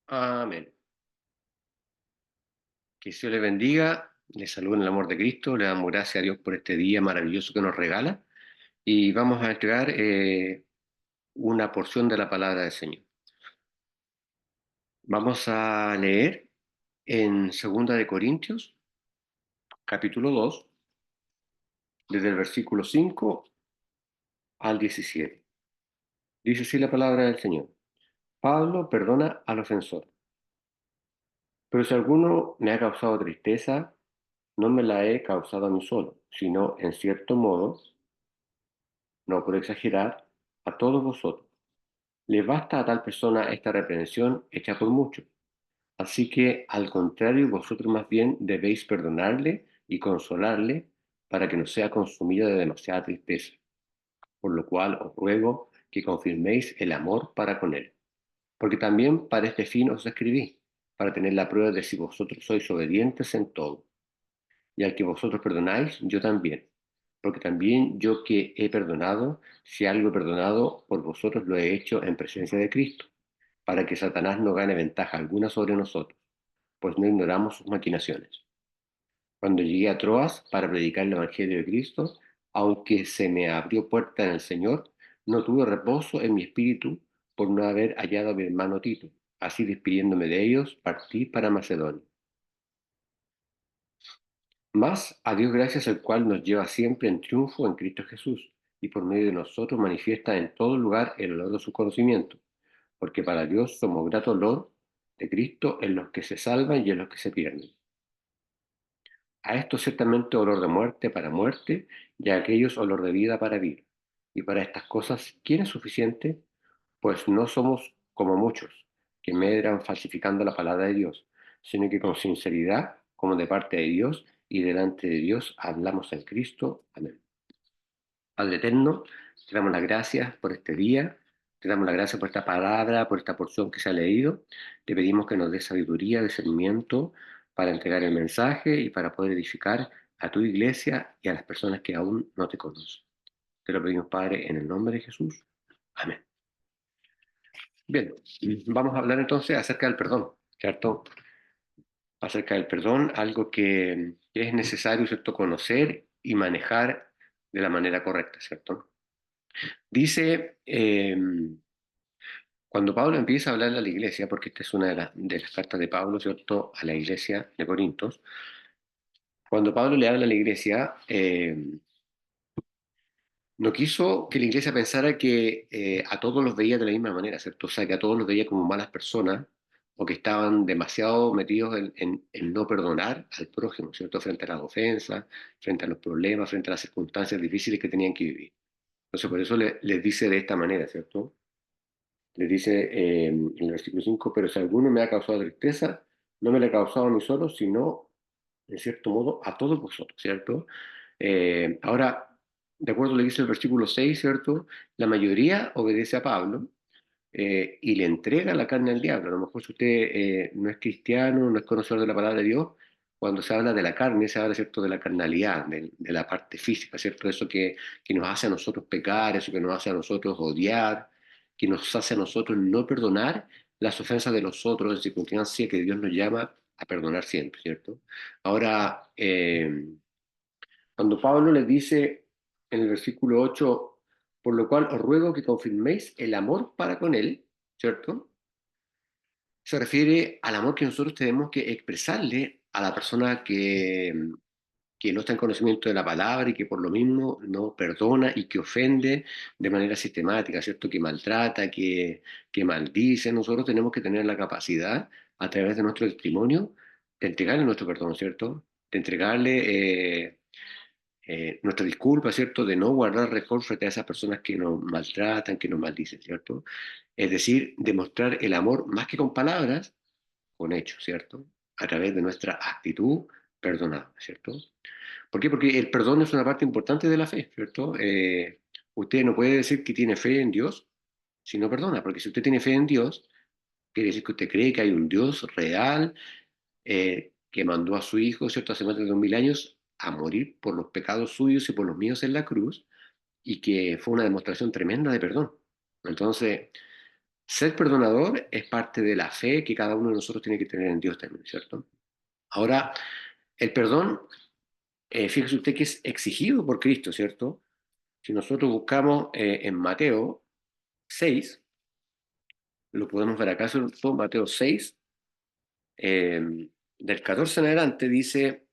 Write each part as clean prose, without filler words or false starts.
Amén. Que Dios le bendiga, le saludo en el amor de Cristo, le damos gracias a Dios por este día maravilloso que nos regala y vamos a entregar una porción de la palabra del Señor. Vamos a leer en Segunda de Corintios, capítulo 2, desde el versículo 5 al 17. Dice así la palabra del Señor. Pablo perdona al ofensor, pero si alguno me ha causado tristeza, no me la he causado a mí solo, sino en cierto modo, no por exagerar, a todos vosotros. Le basta a tal persona esta reprensión hecha por muchos. Así que, al contrario, vosotros más bien debéis perdonarle y consolarle para que no sea consumido de demasiada tristeza. Por lo cual os ruego que confirméis el amor para con él. Porque también para este fin os escribí, para tener la prueba de si vosotros sois obedientes en todo. Y al que vosotros perdonáis, yo también. Porque también yo que he perdonado, si algo he perdonado, por vosotros lo he hecho en presencia de Cristo, para que Satanás no gane ventaja alguna sobre nosotros, pues no ignoramos sus maquinaciones. Cuando llegué a Troas para predicar el Evangelio de Cristo, aunque se me abrió puerta en el Señor, no tuve reposo en mi espíritu por no haber hallado a mi hermano Tito. Así despidiéndome de ellos, partí para Macedonia. Mas a Dios gracias, el cual nos lleva siempre en triunfo en Cristo Jesús, y por medio de nosotros manifiesta en todo lugar el olor de su conocimiento, porque para Dios somos grato olor de Cristo en los que se salvan y en los que se pierden. A esto ciertamente olor de muerte para muerte, y a aquellos olor de vida para vida. Y para estas cosas, ¿quién es suficiente? Pues no somos como muchos, que medran falsificando la palabra de Dios, sino que con sinceridad, como de parte de Dios y delante de Dios, hablamos en Cristo. Amén. Padre eterno, te damos las gracias por este día, te damos las gracias por esta palabra, por esta porción que se ha leído. Te pedimos que nos dé sabiduría, discernimiento para entregar el mensaje y para poder edificar a tu iglesia y a las personas que aún no te conocen. Te lo pedimos, Padre, en el nombre de Jesús. Amén. Bien, vamos a hablar entonces acerca del perdón, ¿cierto? Acerca del perdón, algo que es necesario, ¿cierto?, conocer y manejar de la manera correcta, ¿cierto? Dice, cuando Pablo empieza a hablarle a la iglesia, porque esta es una de las cartas de Pablo, ¿cierto?, a la iglesia de Corintios, cuando Pablo le habla a la iglesia, no quiso que la iglesia pensara que a todos los veía de la misma manera, ¿cierto? O sea, que a todos los veía como malas personas o que estaban demasiado metidos en no perdonar al prójimo, ¿cierto? Frente a las ofensas, frente a los problemas, frente a las circunstancias difíciles que tenían que vivir. Entonces, por eso les dice de esta manera, ¿cierto? Les dice en el versículo 5, pero si alguno me ha causado tristeza, no me la ha causado a mí solo, sino, en cierto modo, a todos vosotros, ¿cierto? Ahora, de acuerdo a lo que dice el versículo 6, ¿cierto? La mayoría obedece a Pablo y le entrega la carne al diablo. A lo mejor si usted no es cristiano, no es conocedor de la palabra de Dios, cuando se habla de la carne, se habla, ¿cierto?, de la carnalidad, de la parte física, ¿cierto? Eso que nos hace a nosotros pecar, eso que nos hace a nosotros odiar, que nos hace a nosotros no perdonar las ofensas de los otros en circunstancias que Dios nos llama a perdonar siempre, ¿cierto? Ahora, cuando Pablo les dice en el versículo 8, por lo cual os ruego que confirméis el amor para con él, ¿cierto? Se refiere al amor que nosotros tenemos que expresarle a la persona que no está en conocimiento de la palabra y que por lo mismo no perdona y que ofende de manera sistemática, ¿cierto? Que maltrata, que maldice. Nosotros tenemos que tener la capacidad, a través de nuestro testimonio, de entregarle nuestro perdón, ¿cierto? De entregarle nuestra disculpa, ¿cierto? De no guardar rencor frente a esas personas que nos maltratan, que nos maldicen, ¿cierto? Es decir, demostrar el amor más que con palabras, con hechos, ¿cierto? A través de nuestra actitud perdonada, ¿cierto? ¿Por qué? Porque el perdón es una parte importante de la fe, ¿cierto? Usted no puede decir que tiene fe en Dios si no perdona, porque si usted tiene fe en Dios, quiere decir que usted cree que hay un Dios real que mandó a su Hijo, ¿cierto?, hace más de 2000 años a morir por los pecados suyos y por los míos en la cruz, y que fue una demostración tremenda de perdón. Entonces, Ser perdonador es parte de la fe que cada uno de nosotros tiene que tener en Dios también, ¿cierto? Ahora, el perdón, fíjese usted que es exigido por Cristo, ¿cierto? Si nosotros buscamos en Mateo 6, lo podemos ver acá, ¿cierto? Mateo 6, del 14 en adelante, dice,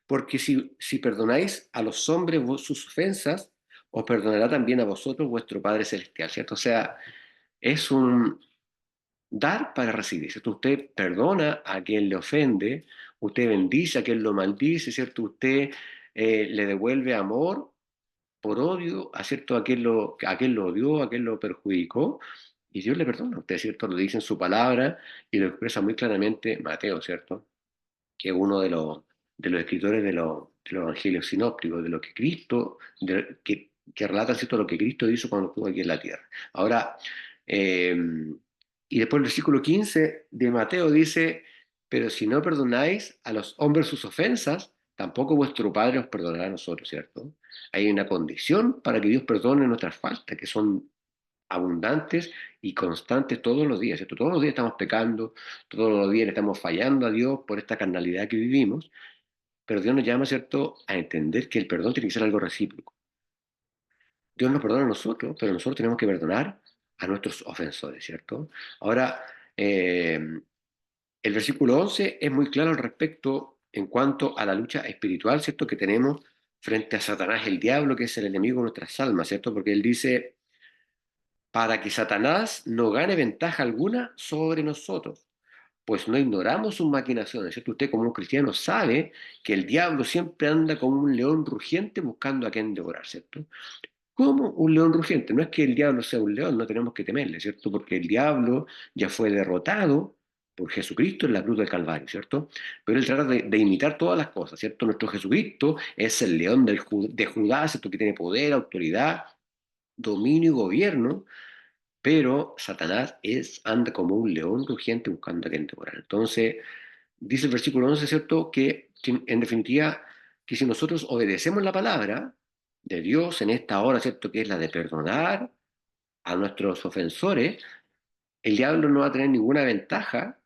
porque si perdonáis a los hombres sus ofensas, os perdonará también a vosotros vuestro Padre Celestial, ¿cierto? O sea, es un dar para recibir, ¿cierto? Usted perdona a quien le ofende, usted bendice a quien lo maldice, ¿cierto? Usted le devuelve amor por odio a, ¿cierto? A quien lo odió, a quien lo perjudicó, y Dios le perdona. Usted, ¿cierto? Lo dice en su palabra y lo expresa muy claramente Mateo, ¿cierto? Que es uno de los escritores de los evangelios sinópticos, de lo que Cristo, que relata, ¿cierto?, lo que Cristo hizo cuando estuvo aquí en la tierra. Ahora, eh, y después el versículo 15 de Mateo dice, pero si no perdonáis a los hombres sus ofensas, tampoco vuestro Padre os perdonará a nosotros, ¿cierto? Hay una condición para que Dios perdone nuestras faltas, que son abundantes y constantes todos los días, ¿cierto? Todos los días estamos pecando, todos los días le estamos fallando a Dios por esta carnalidad que vivimos, pero Dios nos llama, ¿cierto?, a entender que el perdón tiene que ser algo recíproco. Dios nos perdona a nosotros, pero nosotros tenemos que perdonar a nuestros ofensores, ¿cierto? Ahora, eh, el versículo 11 es muy claro al respecto en cuanto a la lucha espiritual, ¿cierto?, que tenemos frente a Satanás, el diablo, que es el enemigo de nuestras almas, ¿cierto? Porque él dice, para que Satanás no gane ventaja alguna sobre nosotros, pues no ignoramos sus maquinaciones, ¿cierto? Usted como un cristiano sabe que el diablo siempre anda como un león rugiente buscando a quien devorar, ¿cierto? Como un león rugiente, no es que el diablo sea un león, no tenemos que temerle, ¿cierto? Porque el diablo ya fue derrotado por Jesucristo en la cruz del Calvario, ¿cierto? Pero él trata de imitar todas las cosas, ¿cierto? Nuestro Jesucristo es el león de Judá, ¿cierto? Que tiene poder, autoridad, dominio y gobierno, pero Satanás anda como un león rugiente buscando a quien devorar. Entonces, dice el versículo 11, ¿cierto? Que en definitiva, que si nosotros obedecemos la palabra de Dios en esta hora, ¿cierto? Que es la de perdonar a nuestros ofensores, el diablo no va a tener ninguna ventaja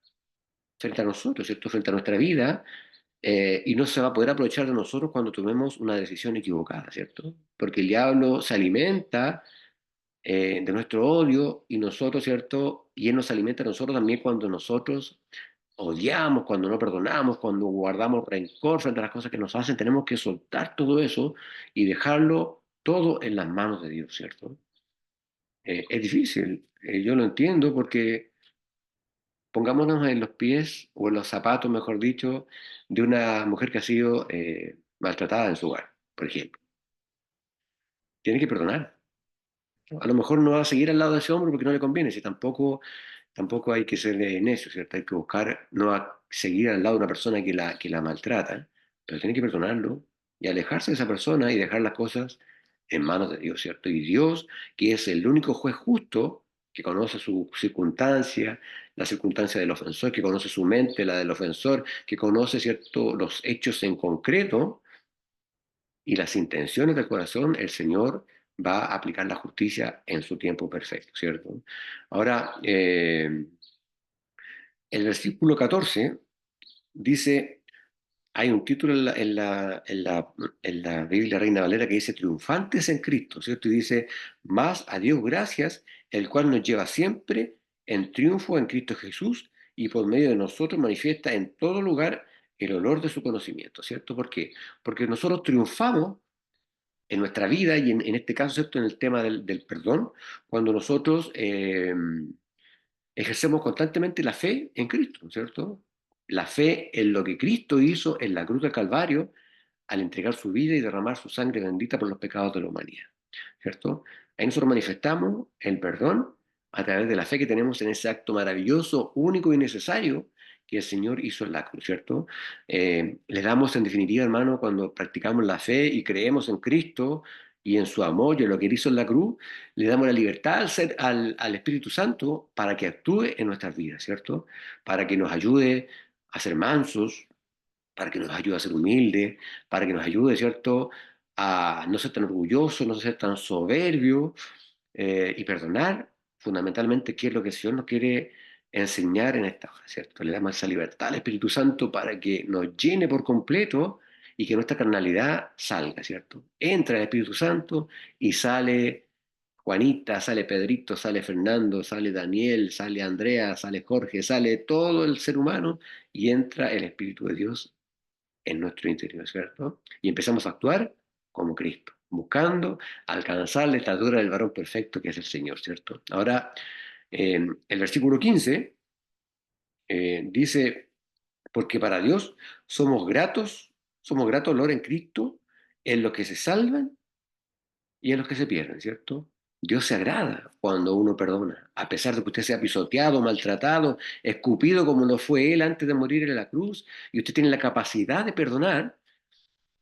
frente a nosotros, ¿cierto? Frente a nuestra vida, y no se va a poder aprovechar de nosotros cuando tomemos una decisión equivocada, ¿cierto? Porque el diablo se alimenta de nuestro odio y nosotros, ¿cierto? Y Él nos alimenta a nosotros también cuando nosotros odiamos, cuando no perdonamos, cuando guardamos rencor frente a las cosas que nos hacen, tenemos que soltar todo eso y dejarlo todo en las manos de Dios, ¿cierto? Es difícil, yo lo entiendo porque pongámonos en los pies o en los zapatos, mejor dicho, de una mujer que ha sido maltratada en su hogar, por ejemplo. Tiene que perdonar. A lo mejor no va a seguir al lado de ese hombre porque no le conviene, si tampoco hay que ser necio, ¿cierto? Hay que buscar no seguir al lado de una persona que la maltrata, pero tiene que perdonarlo y alejarse de esa persona y dejar las cosas en manos de Dios, ¿cierto? Y Dios, que es el único juez justo, que conoce su circunstancia, la circunstancia del ofensor, que conoce su mente, la del ofensor, que conoce, ¿cierto?, los hechos en concreto, y las intenciones del corazón, el Señor va a aplicar la justicia en su tiempo perfecto, ¿cierto? Ahora, el versículo 14 dice, hay un título en la Biblia Reina Valera que dice triunfantes en Cristo, ¿cierto? Y dice, más a Dios gracias, el cual nos lleva siempre en triunfo en Cristo Jesús y por medio de nosotros manifiesta en todo lugar el honor de su conocimiento, ¿cierto? ¿Por qué? Porque nosotros triunfamos en nuestra vida y en este caso, ¿cierto?, en el tema del perdón, cuando nosotros ejercemos constantemente la fe en Cristo, ¿cierto? La fe en lo que Cristo hizo en la cruz del Calvario al entregar su vida y derramar su sangre bendita por los pecados de la humanidad, ¿cierto? Ahí nosotros manifestamos el perdón a través de la fe que tenemos en ese acto maravilloso, único y necesario que el Señor hizo en la cruz, ¿cierto? Le damos en definitiva, hermano, cuando practicamos la fe y creemos en Cristo y en su amor y en lo que Él hizo en la cruz, le damos la libertad al Espíritu Santo para que actúe en nuestras vidas, ¿cierto? Para que nos ayude a ser mansos, para que nos ayude a ser humildes, para que nos ayude, ¿cierto?, a no ser tan orgulloso, no ser tan soberbio y perdonar fundamentalmente qué es lo que el Señor nos quiere enseñar en esta hora, ¿cierto? Le damos esa libertad al Espíritu Santo para que nos llene por completo y que nuestra carnalidad salga, ¿cierto? Entra el Espíritu Santo y sale Juanita, sale Pedrito, sale Fernando, sale Daniel, sale Andrea, sale Jorge, sale todo el ser humano y entra el Espíritu de Dios en nuestro interior, ¿cierto? Y empezamos a actuar como Cristo, buscando alcanzar la estatura del varón perfecto que es el Señor, ¿cierto? Ahora, el versículo 15 dice, porque para Dios somos gratos olor en Cristo en los que se salvan y en los que se pierden, ¿cierto? Dios se agrada cuando uno perdona, a pesar de que usted sea pisoteado, maltratado, escupido como lo fue Él antes de morir en la cruz, y usted tiene la capacidad de perdonar.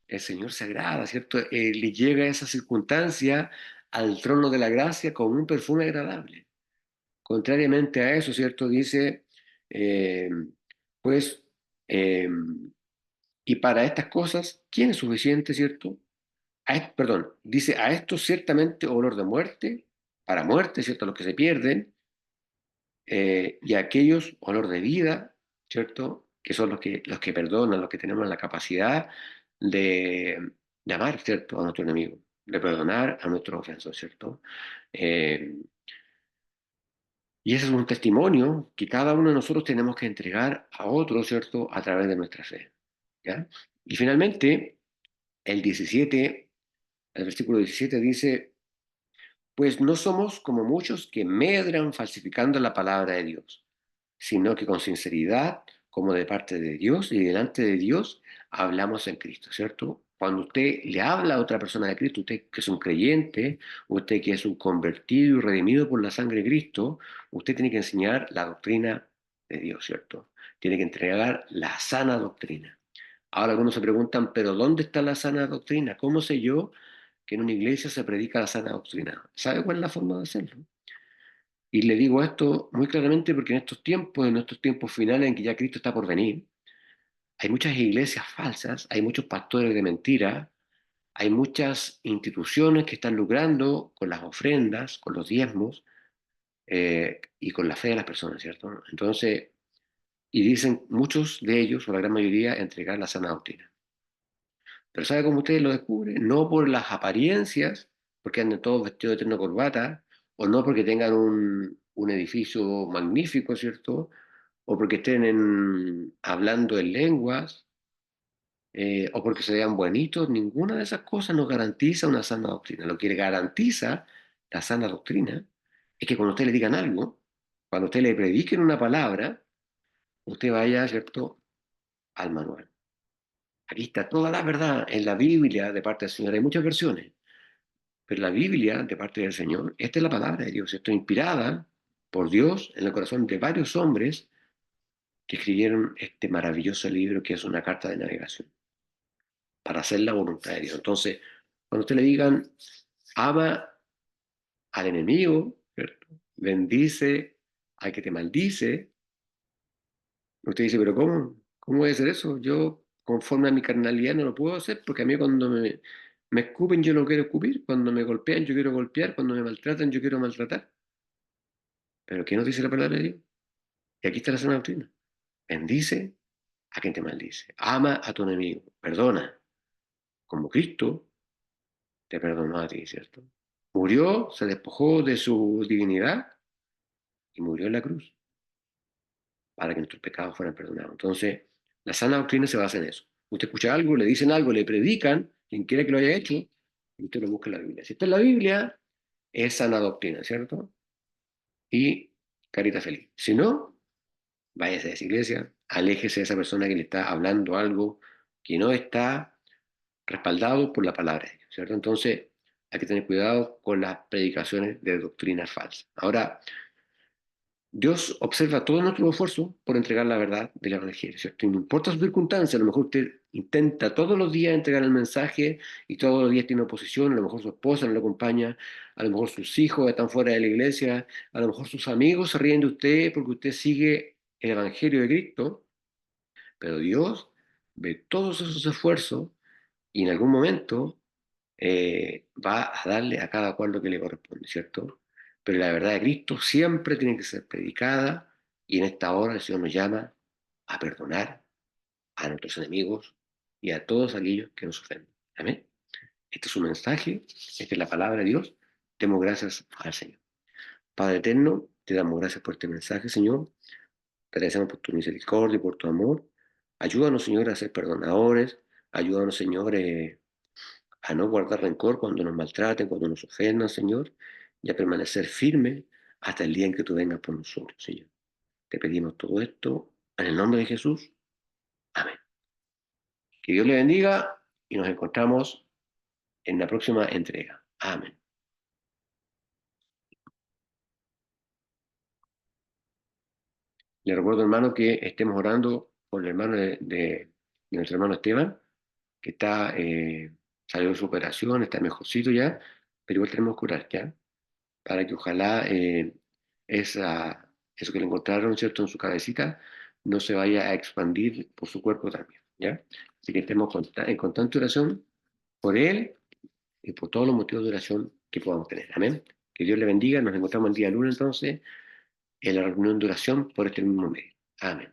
El Señor se agrada, ¿cierto? Le llega esa circunstancia al trono de la gracia con un perfume agradable. Contrariamente a eso, ¿cierto? Dice, eh, pues, eh, y para estas cosas, ¿quién es suficiente, ¿cierto? Perdón, dice, a esto ciertamente olor de muerte, para muerte, ¿cierto? Los que se pierden, y a aquellos olor de vida, ¿cierto? Que son los que perdonan, los que tenemos la capacidad de, de amar, ¿cierto? A nuestro enemigo, de perdonar a nuestros ofensores, ¿cierto? Eh, y ese es un testimonio que cada uno de nosotros tenemos que entregar a otros, ¿cierto? A través de nuestra fe, ¿ya? Y finalmente, el 17, el versículo 17 dice, pues no somos como muchos que medran falsificando la palabra de Dios, sino que con sinceridad, como de parte de Dios y delante de Dios, hablamos en Cristo, ¿cierto? Cuando usted le habla a otra persona de Cristo, usted que es un creyente, usted que es un convertido y redimido por la sangre de Cristo, usted tiene que enseñar la doctrina de Dios, ¿cierto? Tiene que entregar la sana doctrina. Ahora algunos se preguntan, ¿pero dónde está la sana doctrina? ¿Cómo sé yo que en una iglesia se predica la sana doctrina? ¿Sabe cuál es la forma de hacerlo? Y le digo esto muy claramente porque en estos tiempos finales en que ya Cristo está por venir, hay muchas iglesias falsas, hay muchos pastores de mentira, hay muchas instituciones que están lucrando con las ofrendas, con los diezmos y con la fe de las personas, ¿cierto? Entonces, y dicen muchos de ellos, o la gran mayoría, entregar la sana doctrina. Pero ¿sabe cómo ustedes lo descubren? No por las apariencias, porque anden todos vestidos de terno corbata, o no porque tengan un edificio magnífico, ¿cierto? O porque estén hablando en lenguas, o porque se vean bonitos. Ninguna de esas cosas nos garantiza una sana doctrina. Lo que le garantiza la sana doctrina es que cuando usted le digan algo, cuando usted le prediquen una palabra, usted vaya, ¿cierto?, al manual. Aquí está toda la verdad en la Biblia de parte del Señor. Hay muchas versiones. Pero la Biblia, de parte del Señor, esta es la palabra de Dios. Esto es inspirada por Dios en el corazón de varios hombres que escribieron este maravilloso libro que es una carta de navegación para hacer la voluntad de Dios. Entonces, cuando usted le digan, ama al enemigo, ¿cierto? Bendice al que te maldice, usted dice, pero ¿cómo? ¿Cómo voy a hacer eso? Yo, conforme a mi carnalidad, no lo puedo hacer porque a mí cuando me escupen, yo no quiero escupir. Cuando me golpean, yo quiero golpear. Cuando me maltratan, yo quiero maltratar. Pero ¿qué nos dice la palabra de Dios? Y aquí está la sana doctrina. Bendice a quien te maldice. Ama a tu enemigo. Perdona. Como Cristo te perdonó a ti, ¿cierto? Murió, se despojó de su divinidad y murió en la cruz para que nuestros pecados fueran perdonados. Entonces, la sana doctrina se basa en eso. Usted escucha algo, le dicen algo, le predican, quien quiera que lo haya hecho, y usted lo busca en la Biblia. Si está en la Biblia, es sana doctrina, ¿cierto? Y carita feliz. Si no, váyase de esa iglesia, aléjese de esa persona que le está hablando algo que no está respaldado por la palabra de Dios, ¿cierto? Entonces, hay que tener cuidado con las predicaciones de doctrinas falsas. Ahora, Dios observa todo nuestro esfuerzo por entregar la verdad del Evangelio, ¿cierto? Y no importa su circunstancia, a lo mejor usted intenta todos los días entregar el mensaje y todos los días tiene oposición, a lo mejor su esposa no lo acompaña, a lo mejor sus hijos están fuera de la iglesia, a lo mejor sus amigos se ríen de usted porque usted sigue el Evangelio de Cristo, pero Dios ve todos esos esfuerzos y en algún momento va a darle a cada cual lo que le corresponde, ¿cierto? pero la verdad de Cristo siempre tiene que ser predicada y en esta hora el Señor nos llama a perdonar a nuestros enemigos y a todos aquellos que nos ofenden. Amén. Este es su mensaje, esta es la palabra de Dios. Demos gracias al Señor. Padre eterno, te damos gracias por este mensaje, Señor. Te agradecemos por tu misericordia y por tu amor. Ayúdanos, Señor, a ser perdonadores. Ayúdanos, Señor, a no guardar rencor cuando nos maltraten, cuando nos ofendan, Señor, y a permanecer firmes hasta el día en que tú vengas por nosotros, Señor. Te pedimos todo esto en el nombre de Jesús. Amén. Que Dios le bendiga y nos encontramos en la próxima entrega. Amén. Le recuerdo, hermano, que estemos orando por el hermano de nuestro hermano Esteban, que salió de su operación, está mejorcito ya, pero igual tenemos que orar, ¿ya? Para que ojalá eso que le encontraron, ¿cierto?, en su cabecita, no se vaya a expandir por su cuerpo también, ¿ya? Así que estemos en constante oración por él y por todos los motivos de oración que podamos tener. Amén. Que Dios le bendiga. Nos encontramos el día lunes entonces en la reunión de oración por este mismo medio. Amén.